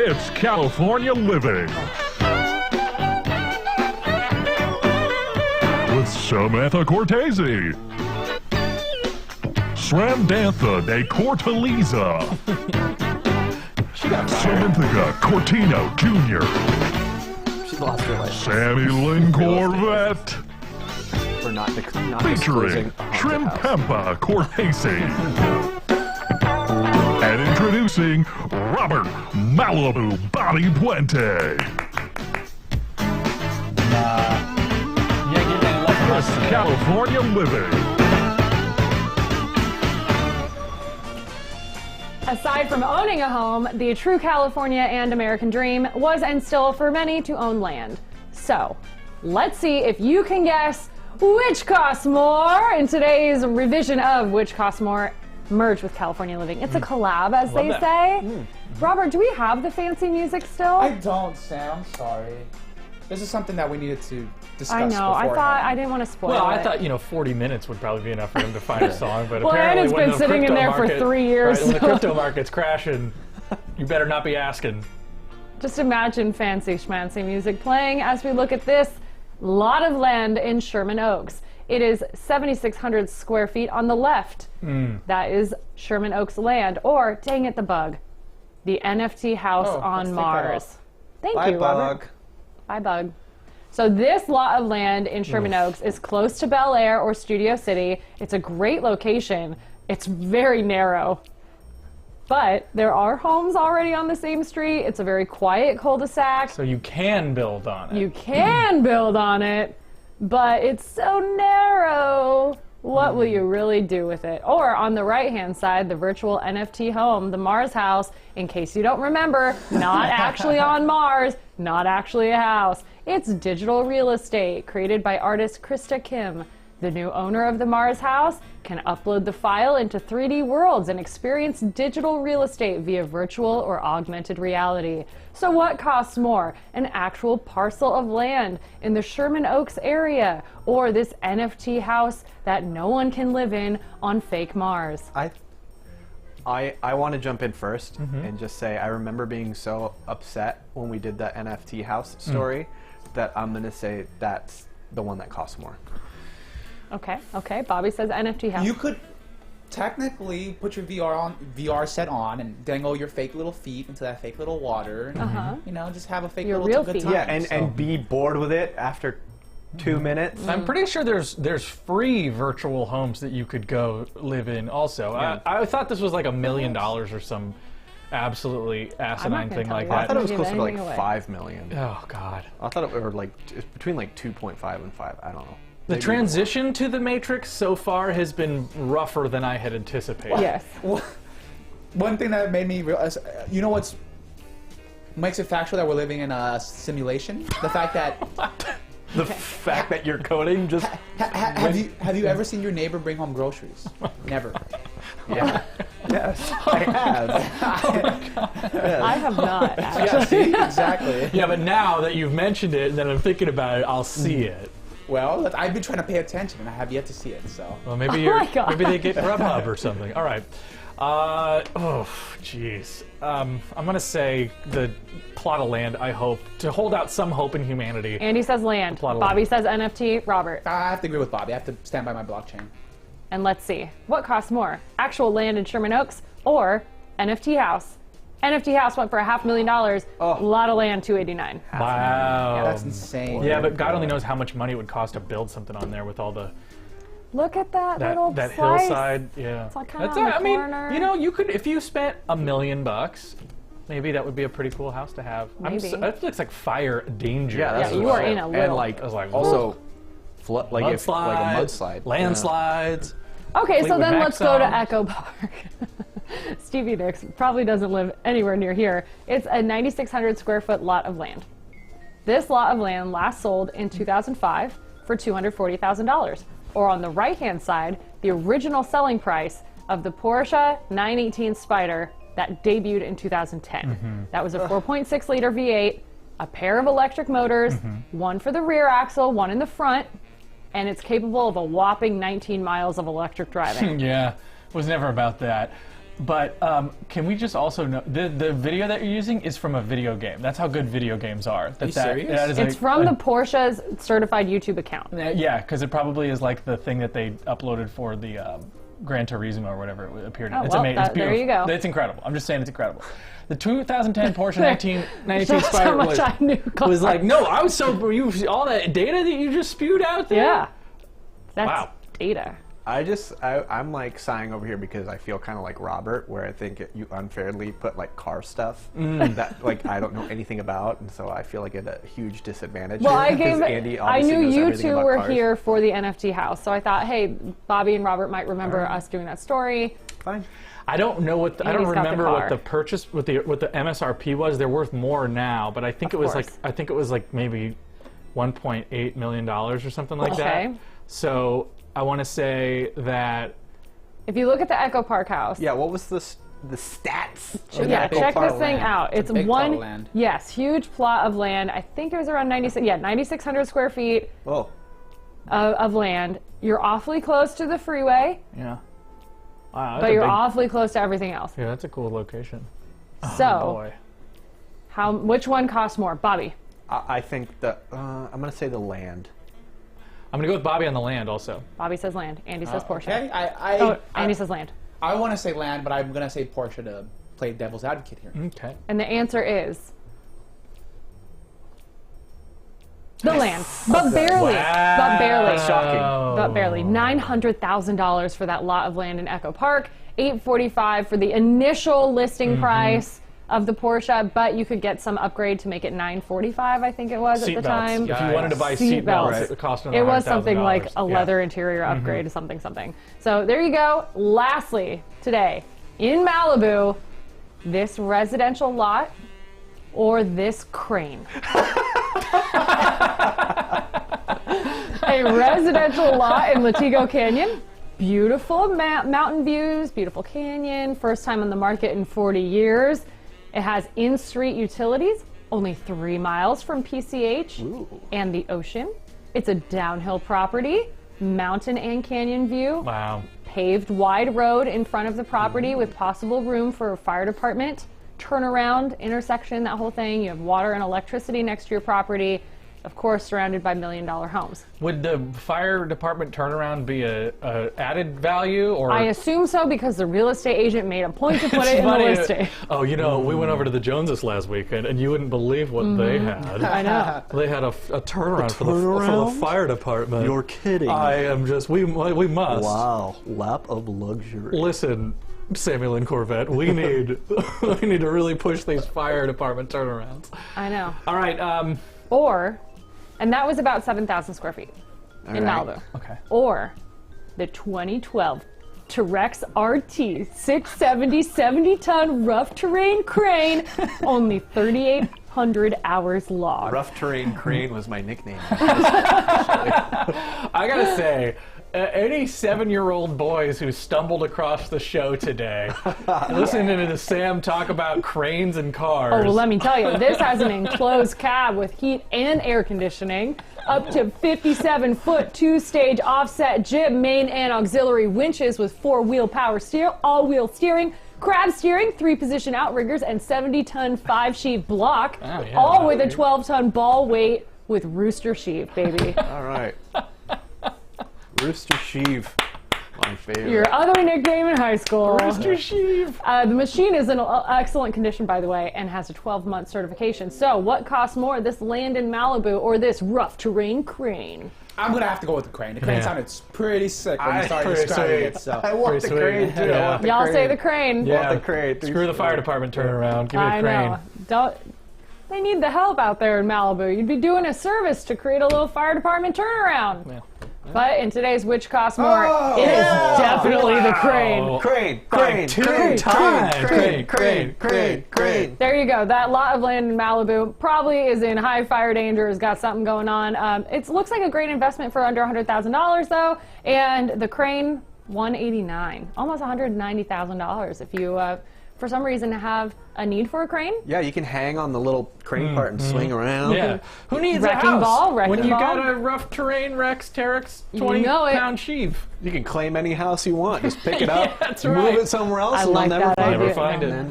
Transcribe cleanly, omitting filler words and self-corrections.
It's California Living. With Samantha Cortese. Srandantha de Cortaliza. Samantha Cortino Jr. She lost her life. Sammy Lynn Corvette. For not Featuring Shrimpempa Cortese. And introducing Robert Malibu Bobby Puente. California Living. Aside from owning a home, the true California and American dream was and still for many to own land. So, let's see if you can guess which costs more in today's revision of Which Costs More, merged with California Living. It's a collab, as they say. Robert, do we have the fancy music still? I don't, Sam. I'm sorry. This is something that we needed to discuss. I know. I thought I didn't want to spoil it. Well, I thought 40 minutes would probably be enough for him to find a song, but well, apparently and it's when been the sitting in crypto there market, for 3 years. Right, when the crypto market's crashing, you better not be asking. Just imagine fancy schmancy music playing as we look at this lot of land in Sherman Oaks. It is 7,600 square feet on the left. That is Sherman Oaks land, or dang it, the bug, the NFT house on Mars. Thank you, Robert. Bye, bug. So this lot of land in Sherman Oaks is close to Bel Air or Studio City. It's a great location. It's very narrow. But there are homes already on the same street. It's a very quiet cul-de-sac. So you can build on it. You can build on it, but it's so narrow. What will you really do with it? Or on the right-hand side, the virtual NFT home, the Mars house, in case you don't remember, not actually on Mars, not actually a house. It's digital real estate created by artist Krista Kim. The new owner of the Mars house can upload the file into 3D worlds and experience digital real estate via virtual or augmented reality. So what costs more, an actual parcel of land in the Sherman Oaks area, or this NFT house that no one can live in on fake Mars? I want to jump in first and just say I remember being so upset when we did the NFT house story that I'm going to say that's the one that costs more. Okay. Bobby says NFT house. You could technically put your VR set on and dangle your fake little feet into that fake little water. And, you know, just have a fake Your little real good feet. time. Yeah, and be bored with it after 2 minutes. I'm pretty sure there's free virtual homes that you could go live in also. Yeah. I thought this was like $1 million or some absolutely asinine thing like I that. thought it was Give closer to like anything away. 5 million. Oh, God. I thought it were like it's between like 2.5 and 5. I don't know. The Maybe transition to the Matrix so far has been rougher than I had anticipated. Yes. Well, one thing that made me realize, you know what's makes it factual that we're living in a simulation? The fact that the fact that you're coding just have you ever seen your neighbor bring home groceries? Never. yeah. Yes, I have. I have not, actually. Yeah, see, exactly. Yeah, but now that you've mentioned it and then I'm thinking about it, I'll see it. Well, I've been trying to pay attention and I have yet to see it. So. Well, maybe my God. maybe they get Grubhub or something. All right. Oh, jeez. I'm gonna say the plot of land. I hope to hold out some hope in humanity. Andy says land. Plot of Bobby land. says NFT. Robert. I have to agree with Bobby. I have to stand by my blockchain. And let's see. What costs more? Actual land in Sherman Oaks or NFT house? NFT house went for $500,000. A lot of land, $289. Wow. That's insane. Yeah, but God only knows how much money it would cost to build something on there with all the Look at that little that slice. hillside. Yeah. It's like kinda That's on it. the I mean, corner. you know, you could if you spent $1 million, maybe that would be a pretty cool house to have. Maybe. It looks like fire danger. Yeah, that's Yeah, you are in a and little. like I was like, also flood like if like a mudslides, mudslide, landslides. Okay, so Fleetwood then Mac let's go to song. Echo Park. Stevie Nicks probably doesn't live anywhere near here. It's a 9,600 square foot lot of land. This lot of land last sold in 2005 for $240,000. Or on the right-hand side, the original selling price of the Porsche 918 Spyder that debuted in 2010. That was a 4.6 liter V8, a pair of electric motors, one for the rear axle, one in the front, and it's capable of a whopping 19 miles of electric driving. Yeah, was never about that. But can we just also know the video that you're using is from a video game? That's how good video games are. you serious? That is It's from the Porsche's certified YouTube account. Yeah, because it probably is like the thing that they uploaded for the Gran Turismo or whatever it appeared in. Oh, It's well, amazing. It's there you beautiful. go. It's incredible. I'm just saying it's incredible. The 2010 Porsche 1992 Shows how Spider much I knew. was like, no, I was so all that data that you just spewed out there. Yeah. That's Wow. data. I'm like sighing over here because I feel kind of like Robert, where I think you unfairly put like car stuff that like I don't know anything about, and so I feel like at a huge disadvantage. Well, here, I because gave. Andy I obviously knew knows you everything two about were cars. here for the NFT house, so I thought, hey, Bobby and Robert might remember us doing that story. Fine. I don't know what I don't Andy's got the remember what car. the purchase what the MSRP was. They're worth more now, but I think it was like maybe $1.8 million or something like Okay. that. So I want to say that If you look at the Echo Park house, Yeah. What was the stats? of yeah, Echo check Park this thing land? out. It's a big plot of one, land. yes, huge plot of land. I think it was around 9,600 square feet Oh, of land. You're awfully close to the freeway, yeah. Wow, that's but a you're big- awfully close to everything else. Yeah, that's a cool location. So, Boy. which one costs more, Bobby? I think I'm gonna say the land. I'm gonna go with Bobby on the land also. Bobby says land. Andy says Porsche. Okay, Oh, Andy says land. I want to say land, but I'm gonna say Porsche to play devil's advocate here. Okay. And the answer is the land, but barely, but barely, Shocking. but barely. $900,000 for that lot of land in Echo Park. $845 for the initial listing price of the Porsche, but you could get some upgrade to make it $945. I think it was at the time. If you wanted to buy Seat seat belts. belts, it cost another It was something like $100,000. a Yeah. leather interior upgrade, something. So there you go. Lastly, today in Malibu, this residential lot or this crane. A residential lot in Latigo Canyon. Beautiful mountain views, beautiful canyon. First time on the market in 40 years. It has in-street utilities, only 3 miles from PCH and the ocean. It's a downhill property, mountain and canyon view. Wow. Paved wide road in front of the property with possible room for a fire department, turnaround, intersection, that whole thing. You have water and electricity next to your property. Of course, surrounded by $1 million homes. Would the fire department turnaround be a added value, or I assume so because the real estate agent made a point to put it in the funny. listing. Oh, you know, we went over to the Joneses last weekend, and you wouldn't believe what they had. I know. They had a turnaround, for the fire department. You're kidding. I am just we must. Wow, lap of luxury. Listen, Samuel and Corvette, we need we need to really push these fire department turnarounds. I know. All right. And that was about 7,000 square feet in right. Malibu. Okay. Or the 2012 Terex RT 670 70-ton rough terrain crane, only 3,800 hours long. Rough terrain crane was my nickname. I gotta say, any 7-year-old boys who stumbled across the show today, listening to Sam talk about cranes and cars. Oh, well, let me tell you, this has an enclosed cab with heat and air conditioning, up to 57-foot 2-stage offset jib, main and auxiliary winches with 4-wheel power all-wheel steering, crab steering, 3-position outriggers, and 70-ton 5-sheet block, Oh, yeah. all with a 12-ton ball weight with Rooster Sheep, baby. All right. Rooster Sheave, my favorite. Your other nickname in high school. Mr. Sheev. The machine is in excellent condition, by the way, and has a 12-month certification. So, what costs more, this land in Malibu or this rough terrain crane? I'm gonna have to go with the crane. The crane Yeah. sounded pretty sick when you started Pretty describing sweet. it. So I want Pretty the sweet. crane too. Yeah. I want the Y'all crane. say the crane. Yeah. the crane. Screw the fire department turnaround. Give me I the crane. know. Don't. They need the help out there in Malibu. You'd be doing a service to create a little fire department turnaround. Yeah. But in today's Which Costs More, Oh, it is yeah. definitely the crane. Crane, Like crane, two crane, times. crane, Crane, crane, crane. There you go. That lot of land in Malibu probably is in high fire danger, has got something going on. It looks like a great investment for under $100,000 though. And the crane, $189, almost $190,000 if you for some reason, have a need for a crane. Yeah, you can hang on the little crane part and swing around. Yeah. Who needs a Wrecking house ball, when wrecking you ball. got a rough terrain Rex Terex You know it. 20-pound sheave? You can claim any house you want. Just pick it up, That's move right. it somewhere else, I and like you'll never that find idea. Never find it. Never